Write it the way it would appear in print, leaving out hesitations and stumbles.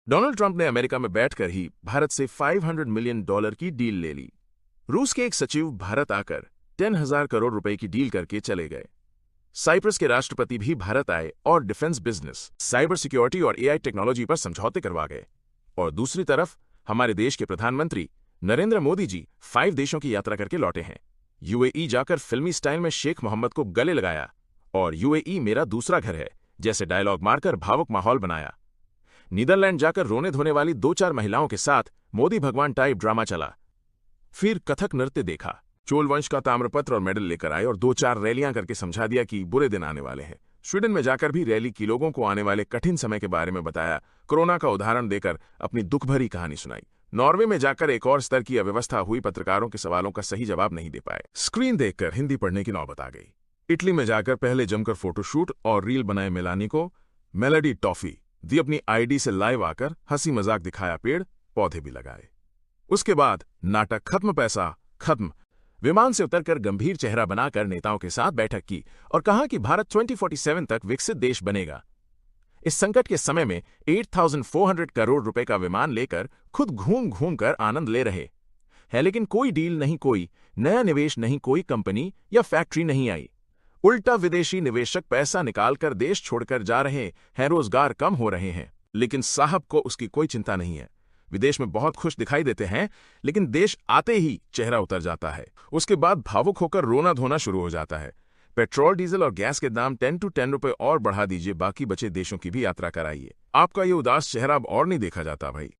Donald Trump ने America में बैठकर ही भारत से $500 मिलियन की डील ले ली। रूस के एक सचिव भारत आकर 10,000 करोड़ रुपए की डील करके चले गए। साइप्रस के राष्ट्रपति भी भारत आए और डिफेंस बिजनेस, साइबर सिक्योरिटी और एआई टेक्नोलॉजी पर समझौते करवा गए। और दूसरी तरफ हमारे देश के प्रधानमंत्री नरेंद्र मोदी जी 5 देशों की यात्रा करके लौटे हैं। यूएई जाकर फिल्मी स्टाइल में शेख मोहम्मद को गले लगाया और यूएई मेरा दूसरा घर है जैसे डायलॉग मारकर भावुक माहौल बनाया। नीदरलैंड जाकर रोने धोने वाली 2-4 महिलाओं के साथ मोदी भगवान टाइप ड्रामा चला। फिर कथक नृत्य देखा। चोल वंश का ताम्रपत्र और मेडल लेकर आए और 2-4 रैलियां करके समझा दिया कि बुरे दिन आने वाले हैं। स्वीडन में जाकर भी रैली की लोगों को आने वाले कठिन समय के बारे में बताया। कोरोना का उदाहरण देकर अपनी दुख भरी कहानी सुनाई। नॉर्वे में जाकर एक और स्तर की अव्यवस्था हुई, पत्रकारों के सवालों का सही जवाब नहीं दे पाए। स्क्रीन देखकर हिंदी पढ़ने की नौबत आ गई। इटली में जाकर पहले जमकर फोटोशूट और रील बनाए मेलानी को मेलोडी टॉफी दी, अपनी आईडी से लाइव आकर हंसी मजाक दिखाया, पेड़ पौधे भी लगाए। उसके बाद नाटक खत्म, पैसा खत्म। विमान से उतरकर गंभीर चेहरा बनाकर नेताओं के साथ बैठक की और कहा कि भारत 2047 तक विकसित देश बनेगा। इस संकट के समय में 8,400 करोड़ रुपए का विमान लेकर खुद घूम घूम कर आनंद ले रहे हैं, लेकिन कोई डील नहीं, कोई नया निवेश नहीं, कोई कंपनी या फैक्ट्री नहीं आई। उल्टा विदेशी निवेशक पैसा निकालकर देश छोड़कर जा रहे हैं, रोजगार कम हो रहे हैं। लेकिन साहब को उसकी कोई चिंता नहीं है। विदेश में बहुत खुश दिखाई देते हैं, लेकिन देश आते ही चेहरा उतर जाता है। उसके बाद भावुक होकर रोना धोना शुरू हो जाता है। पेट्रोल, डीजल और गैस के दाम 10 to 10 रुपए और बढ़ा दीजिए, बाकी बचे देशों की भी यात्रा कराइए। आपका ये उदास चेहरा अब और नहीं देखा जाता भाई।